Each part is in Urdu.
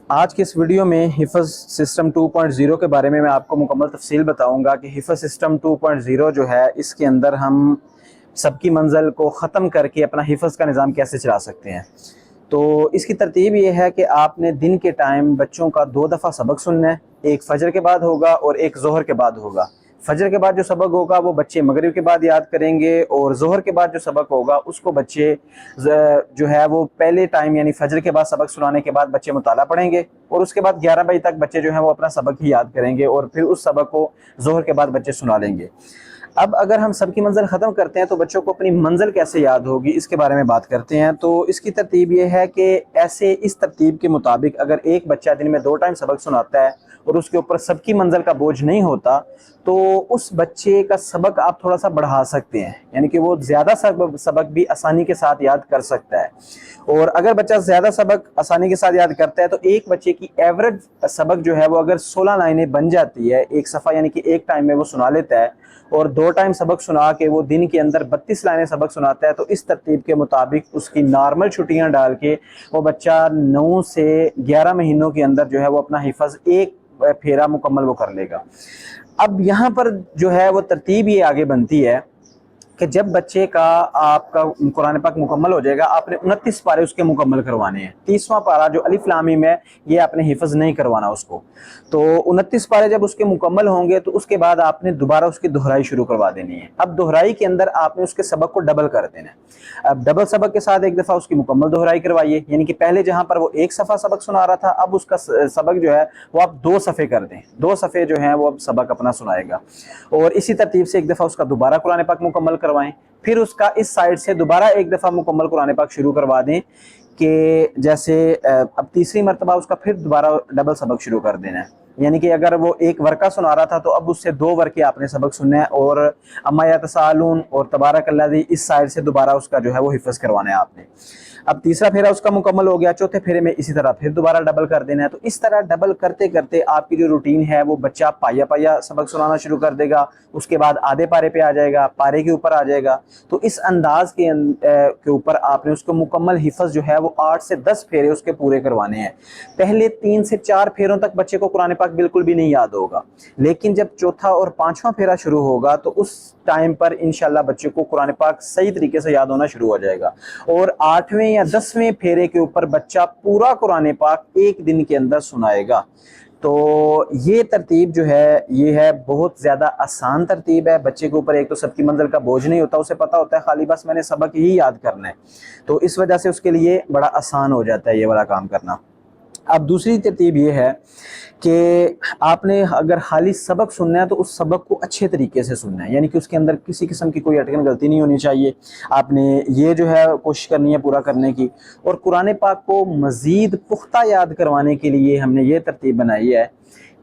آج کے اس ویڈیو میں حفظ سسٹم 2.0 کے بارے میں آپ کو مکمل تفصیل بتاؤں گا کہ حفظ سسٹم 2.0 جو ہے اس کے اندر ہم سب کی منزل کو ختم کر کے اپنا حفظ کا نظام کیسے چلا سکتے ہیں۔ تو اس کی ترتیب یہ ہے کہ آپ نے دن کے ٹائم بچوں کا 2 دفعہ سبق سننا ہے، ایک فجر کے بعد ہوگا اور ایک ظہر کے بعد ہوگا۔ فجر کے بعد جو سبق ہوگا وہ بچے مغرب کے بعد یاد کریں گے، اور ظہر کے بعد جو سبق ہوگا اس کو بچے جو ہے وہ پہلے ٹائم یعنی فجر کے بعد سبق سنانے کے بعد بچے مطالعہ پڑھیں گے، اور اس کے بعد 11 بجے تک بچے جو ہیں وہ اپنا سبق ہی یاد کریں گے، اور پھر اس سبق کو ظہر کے بعد بچے سنا لیں گے۔ اب اگر ہم سب کی منزل ختم کرتے ہیں تو بچوں کو اپنی منزل کیسے یاد ہوگی اس کے بارے میں بات کرتے ہیں۔ تو اس کی ترتیب یہ ہے کہ اس ترتیب کے مطابق اگر ایک بچہ دن میں 2 ٹائم سبق سناتا ہے اور اس کے اوپر سب کی منزل کا بوجھ نہیں ہوتا، تو اس بچے کا سبق آپ تھوڑا سا بڑھا سکتے ہیں، یعنی کہ وہ زیادہ سبق بھی آسانی کے ساتھ یاد کر سکتا ہے۔ اور اگر بچہ زیادہ سبق آسانی کے ساتھ یاد کرتا ہے تو ایک بچے کی ایوریج سبق جو ہے وہ اگر 16 لائنیں بن جاتی ہے ایک صفحہ، یعنی کہ ایک ٹائم میں وہ سنا لیتا ہے، اور 2 ٹائم سبق سنا کے وہ دن کے اندر 32 لائنیں سبق سناتا ہے، تو اس ترتیب کے مطابق اس کی نارمل چھٹیاں ڈال کے وہ بچہ 9 سے 11 مہینوں کے اندر جو ہے وہ اپنا حفظ ایک پھیرا مکمل وہ کر لے گا۔ اب یہاں پر جو ہے وہ ترتیب یہ آگے بنتی ہے کہ جب بچے کا آپ کا قرآن پاک مکمل ہو جائے گا، آپ نے 29 پارے اس کے مکمل کروانے ہیں۔ 30واں پارہ جو الف لام میم ہے یہ آپ نے حفظ نہیں کروانا اس کو۔ تو 29 پارے جب اس کے مکمل ہوں گے تو اس کے بعد آپ نے دوبارہ اس کی دہرائی شروع کروا دینی ہے۔ اب دہرائی کے اندر آپ نے اس کے سبق کو ڈبل کر دینا ہے۔ اب ڈبل سبق کے ساتھ ایک دفعہ اس کی مکمل دہرائی کروائیے، یعنی کہ پہلے جہاں پر وہ ایک صفحہ سبق سنا رہا تھا اب اس کا سبق جو ہے وہ آپ 2 صفحے کر دیں، 2 صفحے جو ہیں وہ اب سبق اپنا سنائے گا۔ اور اسی ترتیب سے ایک دفعہ اس کا دوبارہ قرآن پاک مکمل کروائیں، پھر اس کا اس سائڈ سے دوبارہ ایک دفعہ مکمل قرآن پاک شروع کروا دیں، کہ جیسے اب تیسری مرتبہ اس کا پھر دوبارہ ڈبل سبق شروع کر دینا ہے، یعنی کہ اگر وہ ایک ورقہ سنا رہا تھا تو اب اس سے 2 ورقے آپ نے سبق سننا ہے، اور اما یتساءلون اور تبارک الذی اس سائڈ سے دوبارہ اس کا جو ہے وہ حفظ کروانا ہے آپ نے۔ اب تیسرا پھیرا اس کا مکمل ہو گیا، چوتھے پھیرے میں اسی طرح پھر دوبارہ ڈبل کر دینا ہے۔ تو اس طرح ڈبل کرتے کرتے آپ کی جو روٹین ہے وہ بچہ پایا پایا سبق سنانا شروع کر دے گا، اس کے بعد آدھے پارے پہ آ جائے گا، پارے کے اوپر آ جائے گا۔ تو اس انداز کے اوپر آپ نے اس کو مکمل حفظ جو ہے وہ 8 سے 10 پھیرے اس کے پورے کروانے ہیں۔ پہلے 3 سے 4 پھیروں تک بچے کو قرآن پاک بالکل بھی نہیں یاد ہوگا، لیکن جب چوتھا اور 5واں پھیرا شروع ہوگا تو اس ٹائم پر انشاءاللہ بچے کو قرآن پاک صحیح طریقے سے یاد ہونا شروع ہو جائے گا، اور 8ویں یا 10ویں پھیرے کے اوپر بچہ پورا قرآن پاک ایک دن کے اندر سنائے گا۔ تو یہ ترتیب جو ہے یہ ہے بہت زیادہ آسان ترتیب ہے۔ بچے کے اوپر ایک تو سب کی منزل کا بوجھ نہیں ہوتا، اسے پتہ ہوتا ہے خالی بس میں نے سبق ہی یاد کرنا ہے، تو اس وجہ سے اس کے لیے بڑا آسان ہو جاتا ہے یہ والا کام کرنا۔ اب دوسری ترتیب یہ ہے کہ آپ نے اگر خالی سبق سننا ہے تو اس سبق کو اچھے طریقے سے سننا ہے، یعنی کہ اس کے اندر کسی قسم کی کوئی اٹکن غلطی نہیں ہونی چاہیے۔ آپ نے یہ جو ہے کوشش کرنی ہے پورا کرنے کی، اور قرآن پاک کو مزید پختہ یاد کروانے کے لیے ہم نے یہ ترتیب بنائی ہے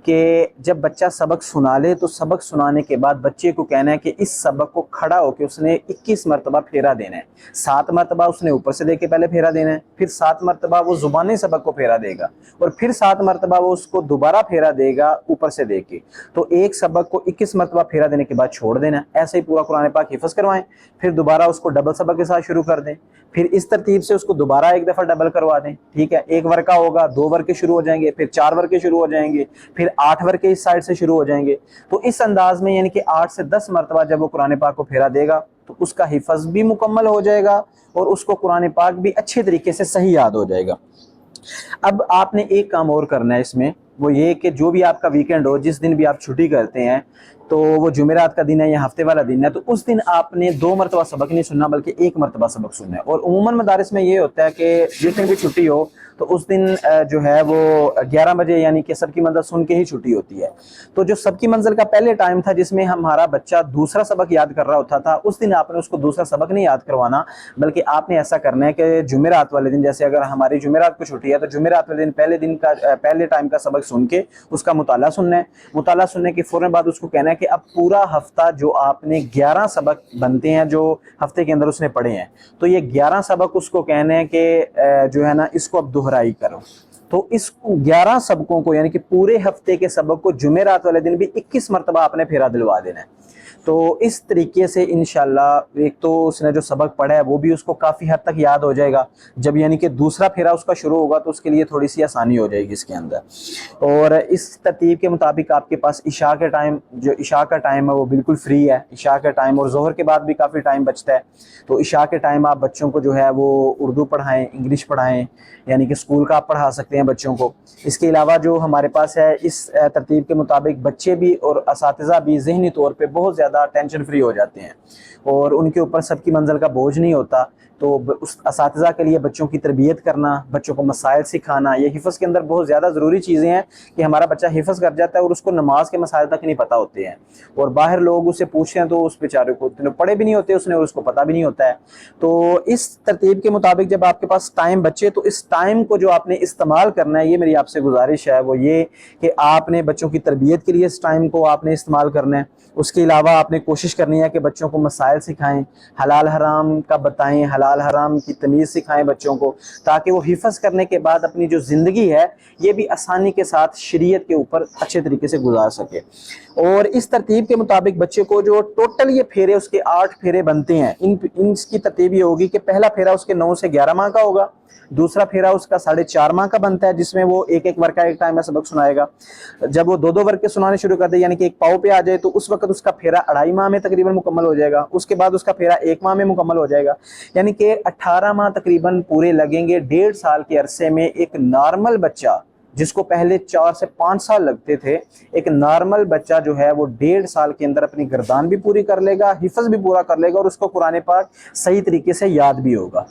کہ جب بچہ سبق سنا لے تو سبق سنانے کے بعد بچے کو کہنا ہے کہ اس سبق کو کھڑا ہو کے اس نے 21 مرتبہ پھیرا دینا ہے۔ 7 مرتبہ اس نے اوپر سے دے کے پہلے پھیرا دینا ہے، پھر 7 مرتبہ وہ زبانی سبق کو پھیرا دے گا، اور پھر 7 مرتبہ وہ اس کو دوبارہ پھیرا دے گا اوپر سے دے کے۔ تو ایک سبق کو 21 مرتبہ پھیرا دینے کے بعد چھوڑ دینا ہے۔ ایسے ہی پورا قرآن پاک حفظ کروائیں، پھر دوبارہ اس کو ڈبل سبق کے ساتھ شروع کر دیں، پھر اس ترتیب سے اس کو دوبارہ ایک دفعہ ڈبل کروا دیں، ٹھیک ہے۔ ایک ورقہ ہوگا، 2 ورقے شروع ہو جائیں گے، پھر 4 ورقے شروع ہو جائیں گے، پھر 8 ورقے اس سائڈ سے شروع ہو جائیں گے۔ تو اس انداز میں یعنی کہ 8 سے 10 مرتبہ جب وہ قرآن پاک کو پھیرا دے گا تو اس کا حفظ بھی مکمل ہو جائے گا، اور اس کو قرآن پاک بھی اچھے طریقے سے صحیح یاد ہو جائے گا۔ اب آپ نے ایک کام اور کرنا ہے اس میں، وہ یہ کہ جو بھی آپ کا ویکنڈ ہو، جس دن بھی آپ چھٹی کرتے ہیں، تو وہ جمعرات کا دن ہے یا ہفتے والا دن ہے، تو اس دن آپ نے 2 مرتبہ سبق نہیں سننا بلکہ 1 مرتبہ سبق سننا ہے۔ اور عموماً مدارس میں یہ ہوتا ہے کہ جس دن بھی چھٹی ہو تو اس دن جو ہے وہ 11 بجے یعنی کہ سب کی منزل سن کے ہی چھٹی ہوتی ہے۔ تو جو سب کی منزل کا پہلے ٹائم تھا جس میں ہمارا بچہ دوسرا سبق یاد کر رہا ہوتا تھا، اس دن آپ نے اس کو دوسرا سبق نہیں یاد کروانا، بلکہ آپ نے ایسا کرنا ہے کہ جمعرات والے دن، جیسے اگر ہماری جمعرات کو چھٹی ہے تو جمعرات والے دن پہلے ٹائم کا سبق سن کے اس کا مطالعہ سننا ہے۔ مطالعہ سننے کے فوراً بعد اس کو کہنا ہے کہ اب پورا ہفتہ جو آپ نے 11 سبق بنتے ہیں جو ہفتے کے اندر اس نے پڑھے ہیں، تو یہ 11 سبق اس کو کہنا ہے کہ جو ہے نا اس کو اب دہرائی کرو۔ تو اس 11 سبقوں کو یعنی کہ پورے ہفتے کے سبق کو جمعرات والے دن بھی 21 مرتبہ آپ نے پھیرا دلوا دینا ہے۔ تو اس طریقے سے انشاءاللہ ایک تو اس نے جو سبق پڑھا ہے وہ بھی اس کو کافی حد تک یاد ہو جائے گا، جب یعنی کہ دوسرا پھیرا اس کا شروع ہوگا تو اس کے لیے تھوڑی سی آسانی ہو جائے گی اس کے اندر۔ اور اس ترتیب کے مطابق آپ کے پاس عشاء کے ٹائم، جو عشاء کا ٹائم ہے وہ بالکل فری ہے، عشاء کا ٹائم اور ظہر کے بعد بھی کافی ٹائم بچتا ہے، تو عشاء کے ٹائم آپ بچوں کو جو ہے وہ اردو پڑھائیں، انگلش پڑھائیں، یعنی کہ اسکول کا آپ پڑھا سکتے ہیں بچوں کو۔ اس کے علاوہ جو ہمارے پاس ہے اس ترتیب کے مطابق بچے بھی اور اساتذہ بھی ذہنی طور پہ بہت زیادہ ٹینشن فری ہو جاتے ہیں، اور ان کے اوپر سب کی منزل کا بوجھ نہیں ہوتا۔ تو اس اساتذہ کے لیے بچوں کی تربیت کرنا، بچوں کو مسائل سکھانا، یہ حفظ کے اندر بہت زیادہ ضروری چیزیں ہیں کہ ہمارا بچہ حفظ کر جاتا ہے اور اس کو نماز کے مسائل تک نہیں پتہ ہوتے ہیں، اور باہر لوگ اسے پوچھتے ہیں تو اس بیچارے کو پڑھے بھی نہیں ہوتے اس نے اور اس کو پتہ بھی نہیں ہوتا ہے۔ تو اس ترتیب کے مطابق جب آپ کے پاس ٹائم بچے تو اس ٹائم کو جو آپ نے استعمال کرنا ہے، یہ میری آپ سے گزارش ہے وہ یہ کہ آپ نے بچوں کی تربیت کے لیے اس ٹائم کو آپ نے استعمال کرنا ہے۔ اس کے علاوہ آپ نے کوشش کرنی ہے کہ بچوں کو مسائل سکھائیں، حلال حرام کا بتائیں، حلال حرام کی تمیز سکھائیں بچوں کو، تاکہ وہ حفظ کرنے کے بعد اپنی جو زندگی ہے یہ بھی آسانی کے ساتھ شریعت کے اوپر اچھے طریقے سے گزار سکے۔ اور اس ترتیب کے مطابق بچے کو جو ٹوٹل یہ پھیرے اس کے 8 پھیرے بنتے ہیں، ان کی ترتیب یہ ہوگی کہ پہلا پھیرا اس کے 9 سے 11 ماہ کا ہوگا، دوسرا پھیرا اس کا 4.5 ماہ کا بنتا ہے جس میں وہ ایک ورقہ ایک ٹائم میں سبق سنائے گا۔ جب وہ 2 ورقے سنانے شروع کر دے یعنی کہ ایک پاؤ پہ آ جائے تو اس وقت اس کا پھیرا 2.5 ماہ میں تقریباً مکمل ہو جائے گا، اس کے بعد اس کا پھیرا 1 ماہ میں مکمل ہو جائے گا، یعنی کہ 18 ماہ تقریباً پورے لگیں گے 1.5 سال کے عرصے میں ایک نارمل بچہ، جس کو پہلے 4 سے 5 سال لگتے تھے، ایک نارمل بچہ جو ہے وہ 1.5 سال کے اندر اپنی گردان بھی پوری کر لے گا، حفظ بھی پورا کر لے گا اور اس کو قرآن پاک صحیح طریقے سے یاد بھی ہوگا۔